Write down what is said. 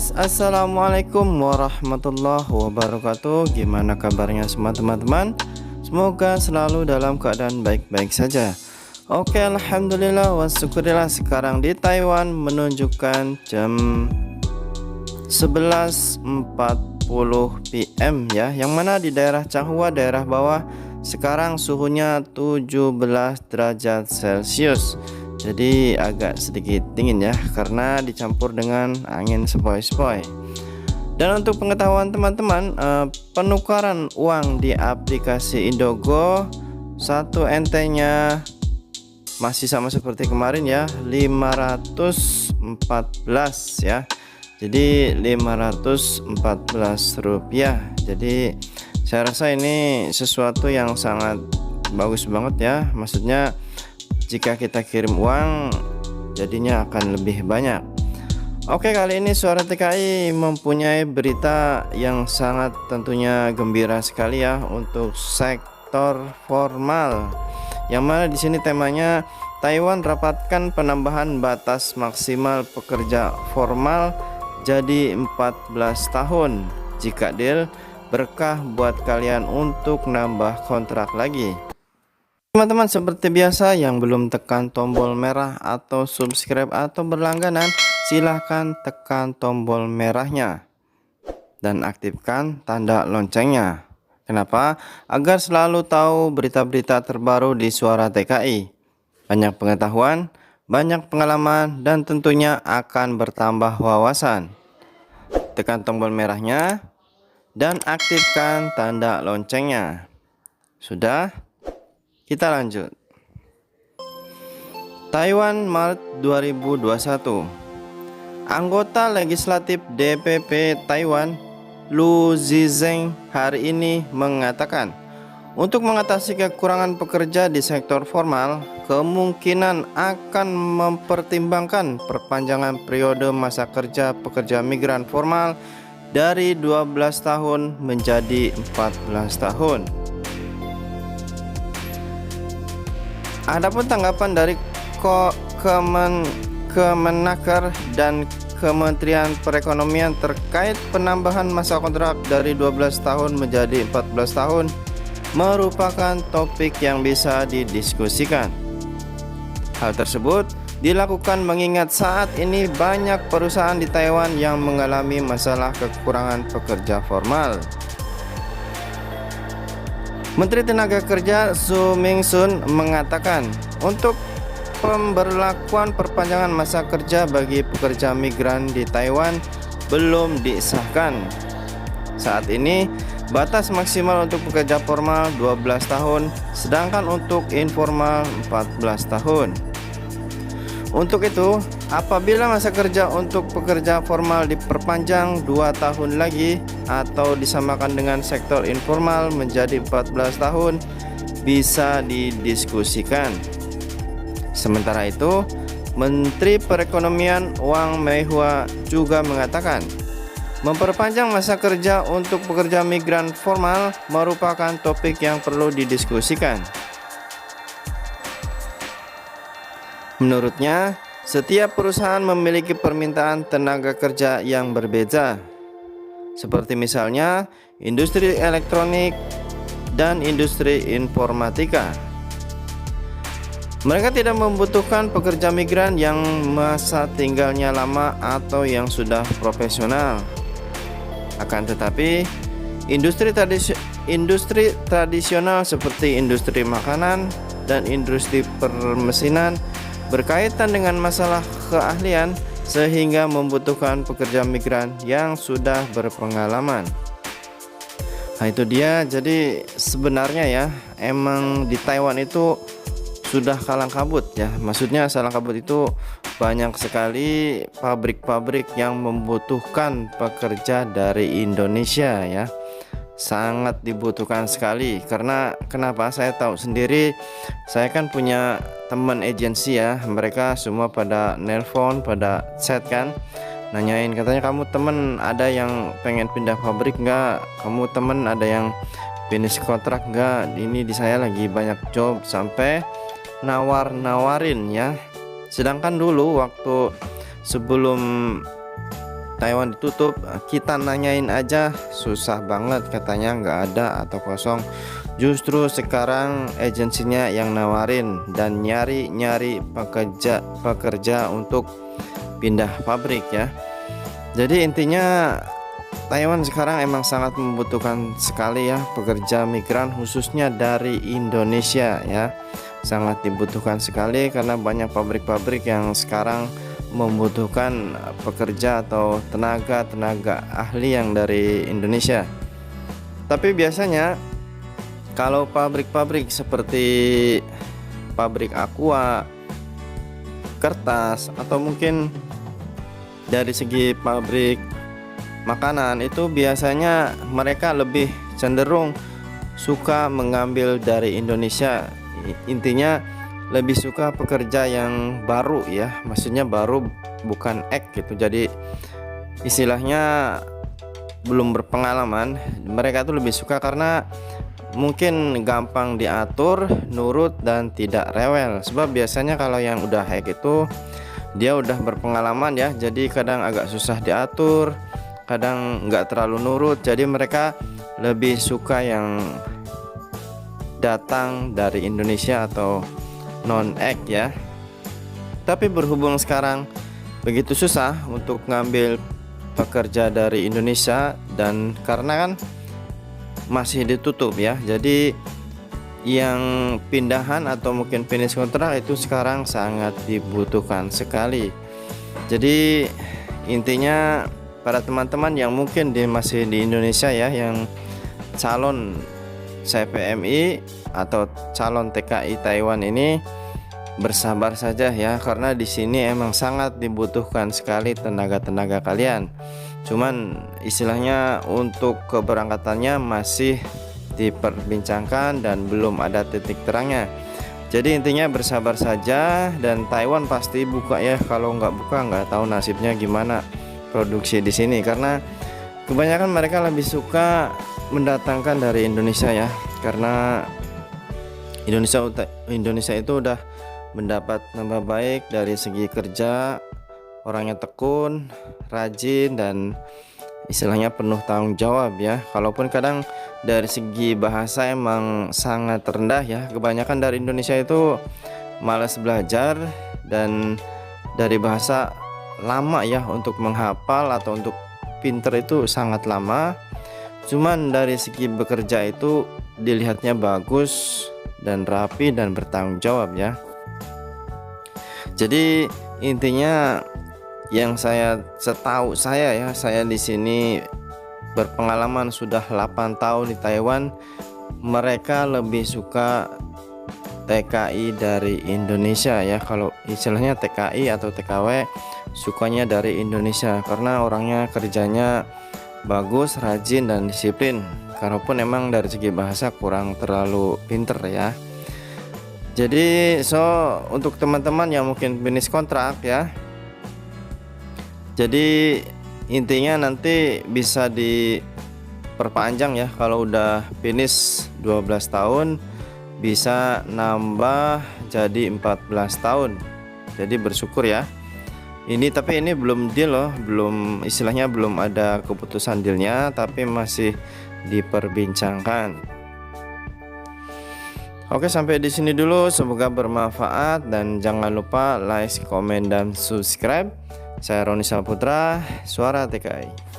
guys, assalamualaikum warahmatullahi wabarakatuh. Gimana kabarnya semua teman-teman? Semoga selalu dalam keadaan baik-baik saja. Oke, alhamdulillah wa syukurillah. Sekarang di Taiwan menunjukkan jam 11.40 PM ya, yang mana di daerah Changhua, daerah bawah, sekarang suhunya 17 derajat Celcius. Jadi agak sedikit dingin ya, karena dicampur dengan angin sepoi-sepoi. Dan untuk pengetahuan teman-teman, penukaran uang di aplikasi Indogo 1 NT nya masih sama seperti kemarin ya, 514 ya. Jadi 514 rupiah. Jadi saya rasa ini sesuatu yang sangat bagus banget ya. Maksudnya jika kita kirim uang jadinya akan lebih banyak. Oke, kali ini Suara TKI mempunyai berita yang sangat tentunya gembira sekali ya untuk sektor formal. Yang mana di sini temanya Taiwan rapatkan penambahan batas maksimal pekerja formal jadi 14 tahun. Jika deal, berkah buat kalian untuk nambah kontrak lagi. Teman-teman, seperti biasa yang belum tekan tombol merah atau subscribe atau berlangganan, silahkan tekan tombol merahnya dan aktifkan tanda loncengnya. Kenapa? Agar selalu tahu berita-berita terbaru di Suara TKI. Banyak pengetahuan, banyak pengalaman, dan tentunya akan bertambah wawasan. Tekan tombol merahnya dan aktifkan tanda loncengnya. Sudah? Kita lanjut. Taiwan Maret 2021. Anggota legislatif DPP Taiwan, Lu Zizeng, hari ini mengatakan, untuk mengatasi kekurangan pekerja di sektor formal, kemungkinan akan mempertimbangkan perpanjangan periode masa kerja pekerja migran formal dari 12 tahun menjadi 14 tahun. Adapun tanggapan dari Kemenaker dan Kementerian Perekonomian terkait penambahan masa kontrak dari 12 tahun menjadi 14 tahun merupakan topik yang bisa didiskusikan. Hal tersebut dilakukan mengingat saat ini banyak perusahaan di Taiwan yang mengalami masalah kekurangan pekerja formal. Menteri Tenaga Kerja Su Mingsun mengatakan, untuk pemberlakuan perpanjangan masa kerja bagi pekerja migran di Taiwan belum disahkan. Saat ini batas maksimal untuk pekerja formal 12 tahun, sedangkan untuk informal 14 tahun. Untuk itu, apabila masa kerja untuk pekerja formal diperpanjang 2 tahun lagi atau disamakan dengan sektor informal menjadi 14 tahun, bisa didiskusikan. Sementara itu, Menteri Perekonomian Wang Meihua juga mengatakan, memperpanjang masa kerja untuk pekerja migran formal merupakan topik yang perlu didiskusikan. Menurutnya, setiap perusahaan memiliki permintaan tenaga kerja yang berbeda, seperti misalnya industri elektronik dan industri informatika. Mereka tidak membutuhkan pekerja migran yang masa tinggalnya lama atau yang sudah profesional. Akan tetapi, industri tradisional seperti industri makanan dan industri permesinan berkaitan dengan masalah keahlian sehingga membutuhkan pekerja migran yang sudah berpengalaman. Nah, itu dia. Jadi sebenarnya ya, emang di Taiwan itu sudah kalang kabut ya. Maksudnya kalang kabut itu banyak sekali pabrik-pabrik yang membutuhkan pekerja dari Indonesia ya. Sangat dibutuhkan sekali. Karena kenapa? Saya tahu sendiri, saya kan punya teman agensi ya, mereka semua pada nelpon, pada chat kan, nanyain, katanya, kamu temen ada yang pengen pindah pabrik nggak, kamu temen ada yang finish kontrak nggak, ini di saya lagi banyak job, sampai nawar-nawarin ya. Sedangkan dulu waktu sebelum Taiwan ditutup, kita nanyain aja susah banget, katanya nggak ada atau kosong. Justru sekarang agensinya yang nawarin dan nyari pekerja untuk pindah pabrik ya. Jadi intinya Taiwan sekarang emang sangat membutuhkan sekali ya pekerja migran, khususnya dari Indonesia ya. Sangat dibutuhkan sekali karena banyak pabrik-pabrik yang sekarang membutuhkan pekerja atau tenaga ahli yang dari Indonesia. Tapi biasanya kalau pabrik-pabrik seperti pabrik aqua, kertas, atau mungkin dari segi pabrik makanan, itu biasanya mereka lebih cenderung suka mengambil dari Indonesia. Intinya lebih suka pekerja yang baru ya, maksudnya baru, bukan ek gitu. Jadi istilahnya belum berpengalaman. Mereka tuh lebih suka karena mungkin gampang diatur, nurut, dan tidak rewel. Sebab biasanya kalau yang udah ek itu dia udah berpengalaman ya, jadi kadang agak susah diatur, kadang nggak terlalu nurut. Jadi mereka lebih suka yang datang dari Indonesia atau non-ek ya. Tapi berhubung sekarang begitu susah untuk ngambil pekerja dari Indonesia, dan karena kan masih ditutup ya, jadi yang pindahan atau mungkin finish kontrak itu sekarang sangat dibutuhkan sekali. Jadi intinya para teman-teman yang mungkin masih di Indonesia ya, yang calon CPMI atau calon TKI Taiwan ini, bersabar saja ya, karena di sini emang sangat dibutuhkan sekali tenaga kalian. Cuman istilahnya untuk keberangkatannya masih diperbincangkan dan belum ada titik terangnya. Jadi intinya bersabar saja, dan Taiwan pasti buka ya. Kalau nggak buka nggak tahu nasibnya gimana produksi di sini, karena kebanyakan mereka lebih suka mendatangkan dari Indonesia ya, karena Indonesia itu udah mendapat nama baik dari segi kerja, orangnya tekun, rajin, dan istilahnya penuh tanggung jawab ya. Kalaupun kadang dari segi bahasa emang sangat rendah ya, kebanyakan dari Indonesia itu malas belajar, dan dari bahasa lama ya untuk menghafal atau untuk pinter itu sangat lama. Cuman dari segi bekerja itu dilihatnya bagus dan rapi dan bertanggung jawab ya. Jadi intinya yang setahu saya ya, saya di sini berpengalaman sudah 8 tahun di Taiwan, mereka lebih suka TKI dari Indonesia ya. Kalau istilahnya TKI atau TKW sukanya dari Indonesia, karena orangnya kerjanya bagus, rajin, dan disiplin. Kalaupun emang dari segi bahasa kurang terlalu pinter ya. Jadi untuk teman-teman yang mungkin finish kontrak ya, jadi intinya nanti bisa diperpanjang ya. Kalau udah finish 12 tahun bisa nambah jadi 14 tahun. Jadi bersyukur ya. Tapi ini belum deal loh, belum, istilahnya belum ada keputusan dealnya, tapi masih diperbincangkan. Oke, sampai di sini dulu. Semoga bermanfaat, dan jangan lupa like, komen, dan subscribe. Saya Roni Saputra, Suara TKI.